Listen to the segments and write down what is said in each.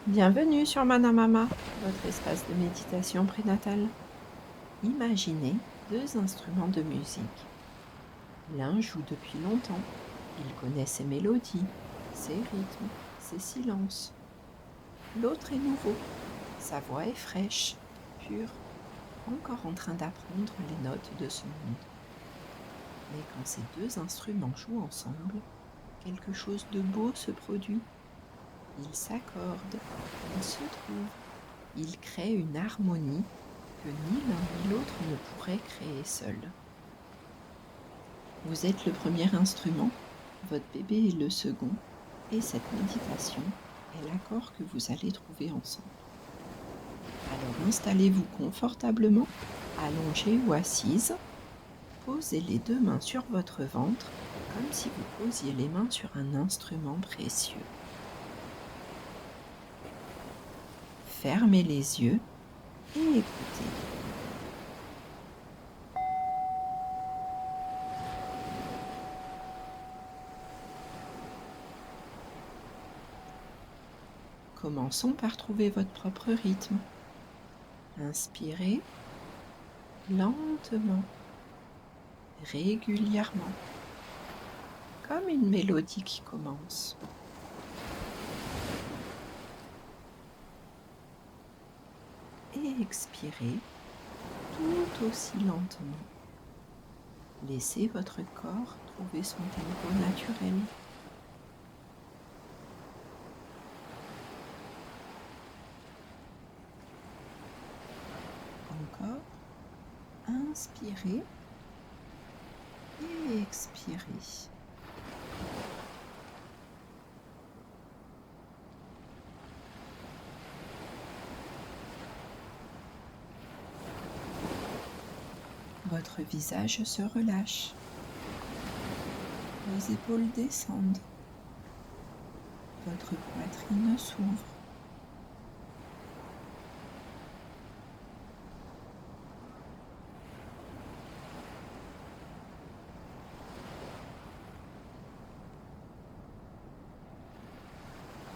Bienvenue sur Manamama, votre espace de méditation prénatale. Imaginez deux instruments de musique. L'un joue depuis longtemps. Il connaît ses mélodies, ses rythmes, ses silences. L'autre est nouveau. Sa voix est fraîche, pure, encore en train d'apprendre les notes de ce monde. Mais quand ces deux instruments jouent ensemble, quelque chose de beau se produit. Ils s'accordent, ils se trouvent, ils créent une harmonie que ni l'un ni l'autre ne pourrait créer seul. Vous êtes le premier instrument, votre bébé est le second, et cette méditation est l'accord que vous allez trouver ensemble. Alors installez-vous confortablement, allongé ou assise. Posez les deux mains sur votre ventre, comme si vous posiez les mains sur un instrument précieux. Fermez les yeux et écoutez. Commençons par trouver votre propre rythme. Inspirez lentement, régulièrement, comme une mélodie qui commence. Et expirez tout aussi lentement. Laissez votre corps trouver son tempo naturel. Encore, inspirez et expirez. Votre visage se relâche. Vos épaules descendent. Votre poitrine s'ouvre.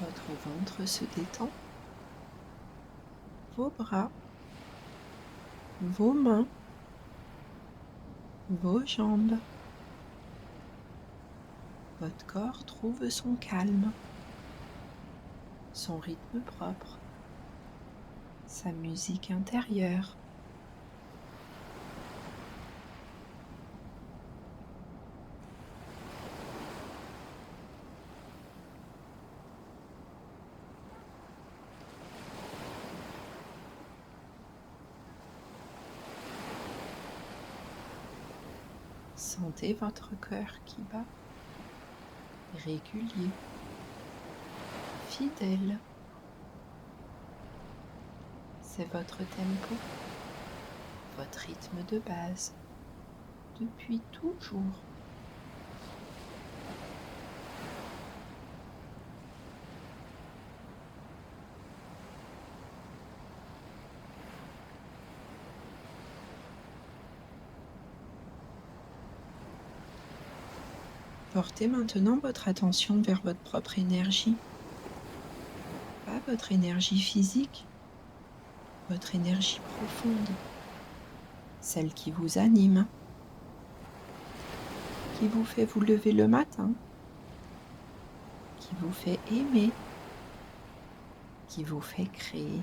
Votre ventre se détend. Vos bras, vos mains, vos jambes. Votre corps trouve son calme, son rythme propre, sa musique intérieure. Sentez votre cœur qui bat, régulier, fidèle. C'est votre tempo, votre rythme de base, depuis toujours. Portez maintenant votre attention vers votre propre énergie, pas votre énergie physique, votre énergie profonde, celle qui vous anime, qui vous fait vous lever le matin, qui vous fait aimer, qui vous fait créer.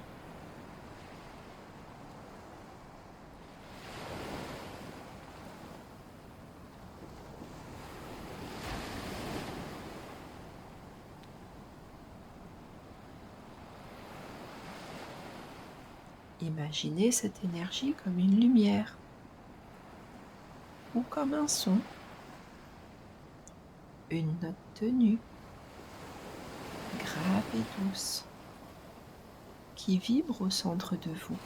Imaginez cette énergie comme une lumière ou comme un son, une note tenue, grave et douce, qui vibre au centre de vous.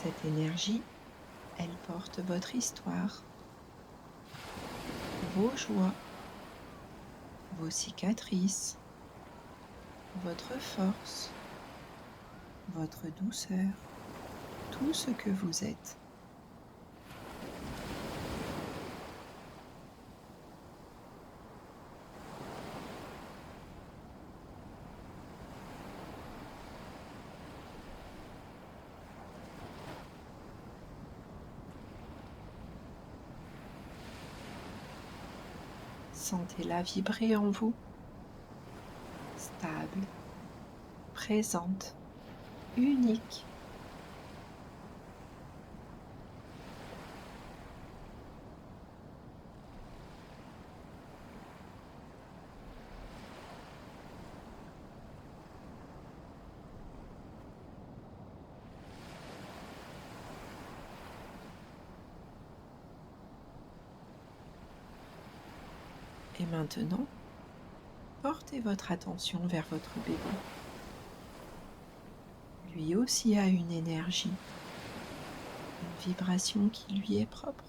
Cette énergie, elle porte votre histoire, vos joies, vos cicatrices, votre force, votre douceur, tout ce que vous êtes. Sentez-la vibrer en vous, stable, présente, unique. Et maintenant, portez votre attention vers votre bébé. Lui aussi a une énergie, une vibration qui lui est propre,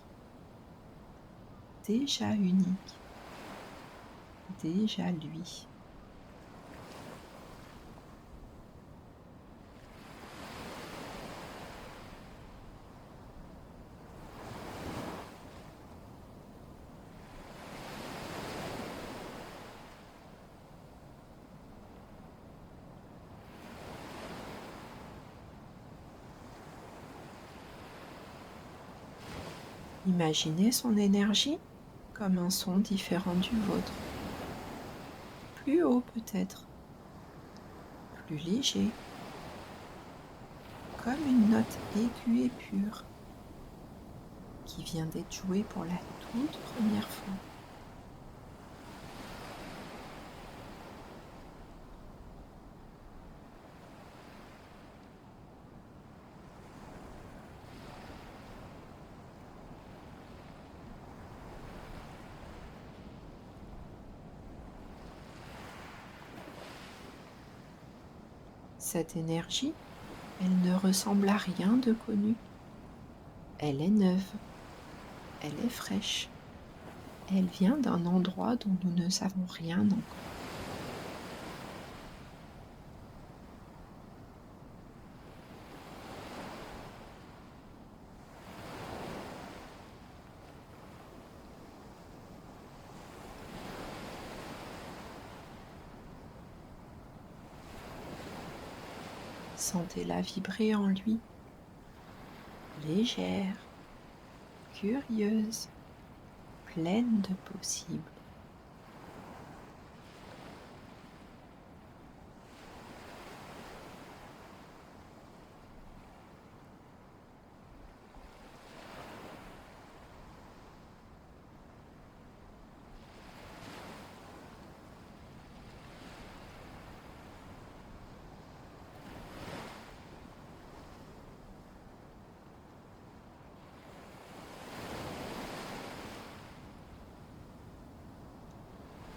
déjà unique, déjà lui. Imaginez son énergie comme un son différent du vôtre, plus haut peut-être, plus léger, comme une note aiguë et pure qui vient d'être jouée pour la toute première fois. Cette énergie, elle ne ressemble à rien de connu. Elle est neuve, elle est fraîche, elle vient d'un endroit dont nous ne savons rien encore. Sentez-la vibrer en lui, légère, curieuse, pleine de possibles.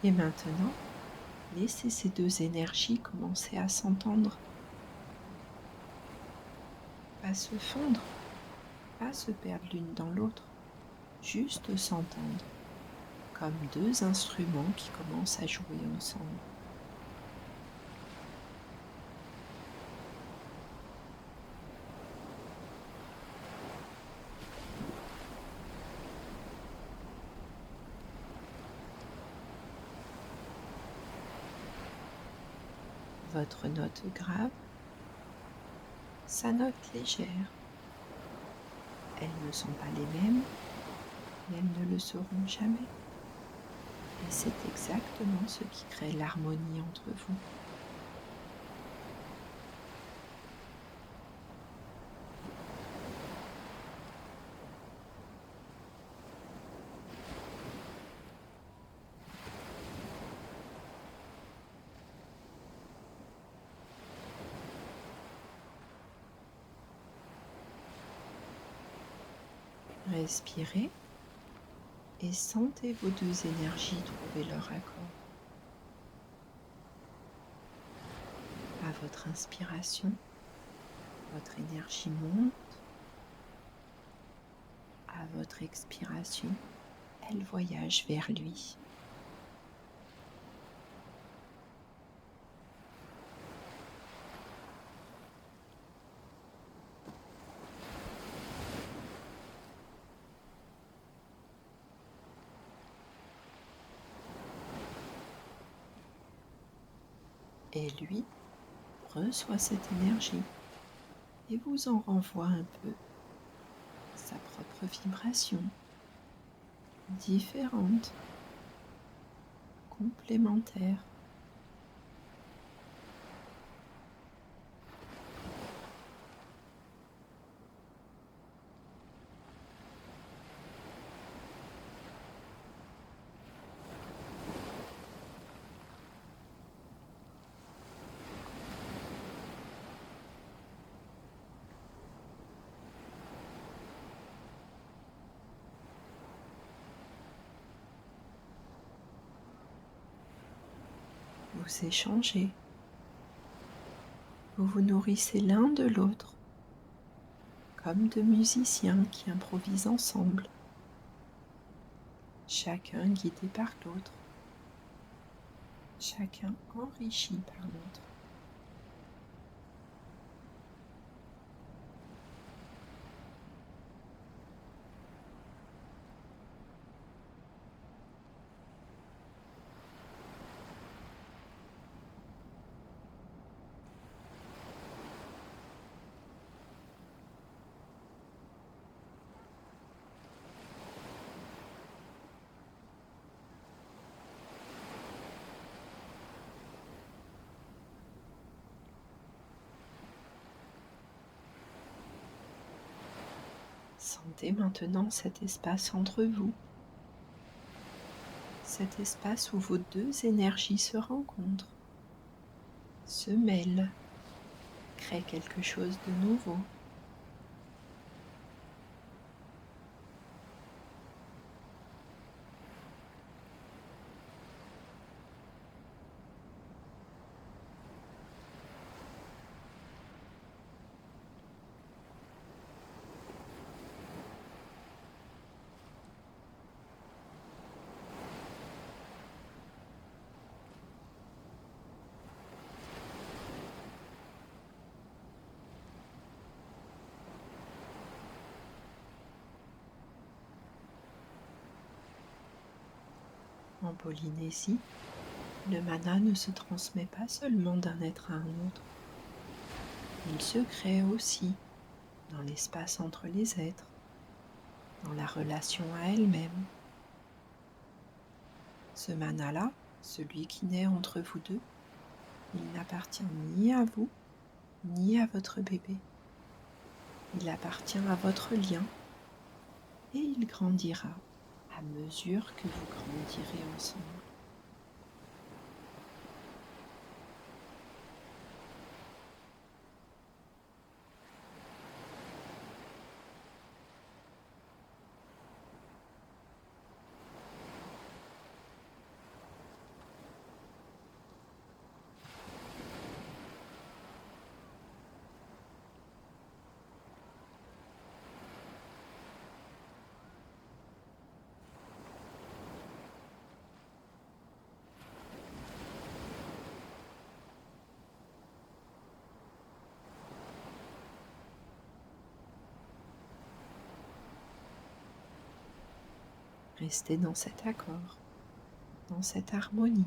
Et maintenant, laissez ces deux énergies commencer à s'entendre, pas se fondre, pas se perdre l'une dans l'autre, juste s'entendre, comme deux instruments qui commencent à jouer ensemble. Votre note grave, sa note légère. Elles ne sont pas les mêmes et elles ne le seront jamais. Et c'est exactement ce qui crée l'harmonie entre vous. Respirez et sentez vos deux énergies trouver leur accord. À votre inspiration, votre énergie monte. À votre expiration, elle voyage vers lui. Et lui reçoit cette énergie et vous en renvoie un peu sa propre vibration, différente, complémentaire. Vous échangez, vous vous nourrissez l'un de l'autre, comme deux musiciens qui improvisent ensemble, chacun guidé par l'autre, chacun enrichi par l'autre. Sentez maintenant cet espace entre vous, cet espace où vos deux énergies se rencontrent, se mêlent, créent quelque chose de nouveau. En Polynésie, le mana ne se transmet pas seulement d'un être à un autre, il se crée aussi dans l'espace entre les êtres, dans la relation à elle-même. Ce mana-là, celui qui naît entre vous deux, il n'appartient ni à vous, ni à votre bébé. Il appartient à votre lien et il grandira à mesure que vous grandirez ensemble. Restez dans cet accord, dans cette harmonie,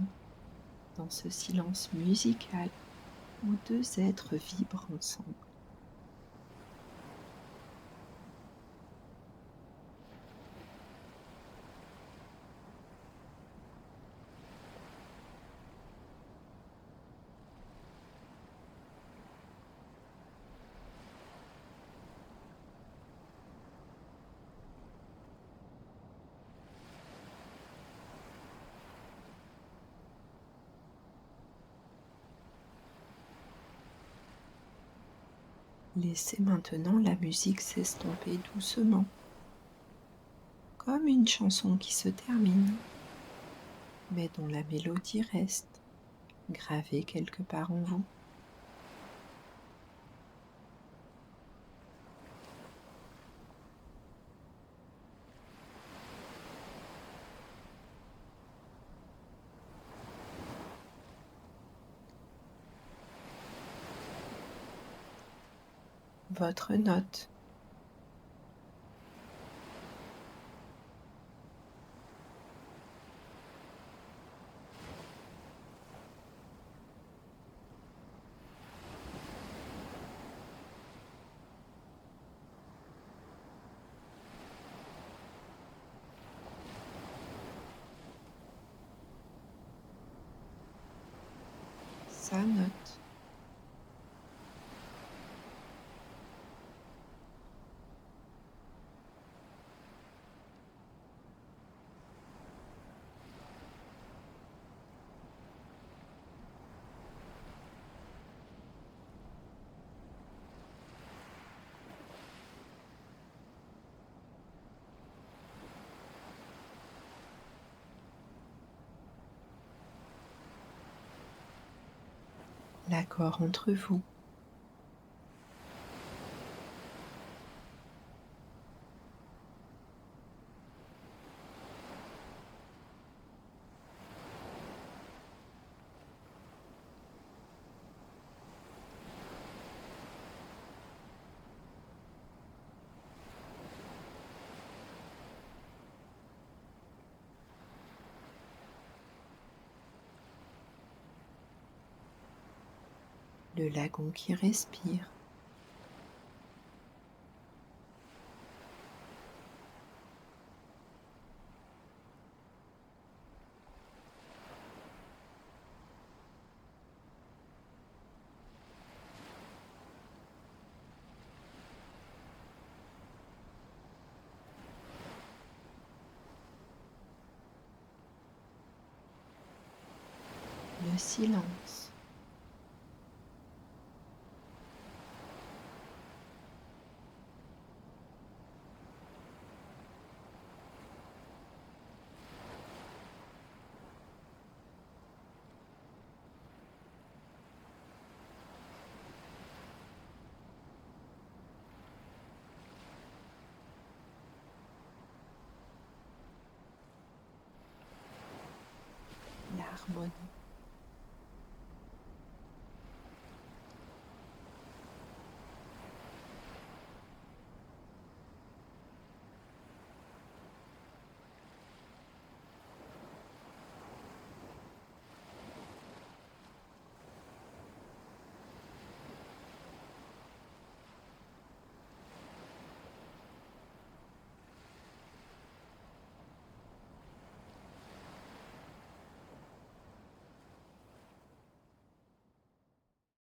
dans ce silence musical où deux êtres vibrent ensemble. Laissez maintenant la musique s'estomper doucement, comme une chanson qui se termine, mais dont la mélodie reste gravée quelque part en vous. Votre note. sa note. L'accord entre vous. Le lagon qui respire. Le silence. L'harmonie.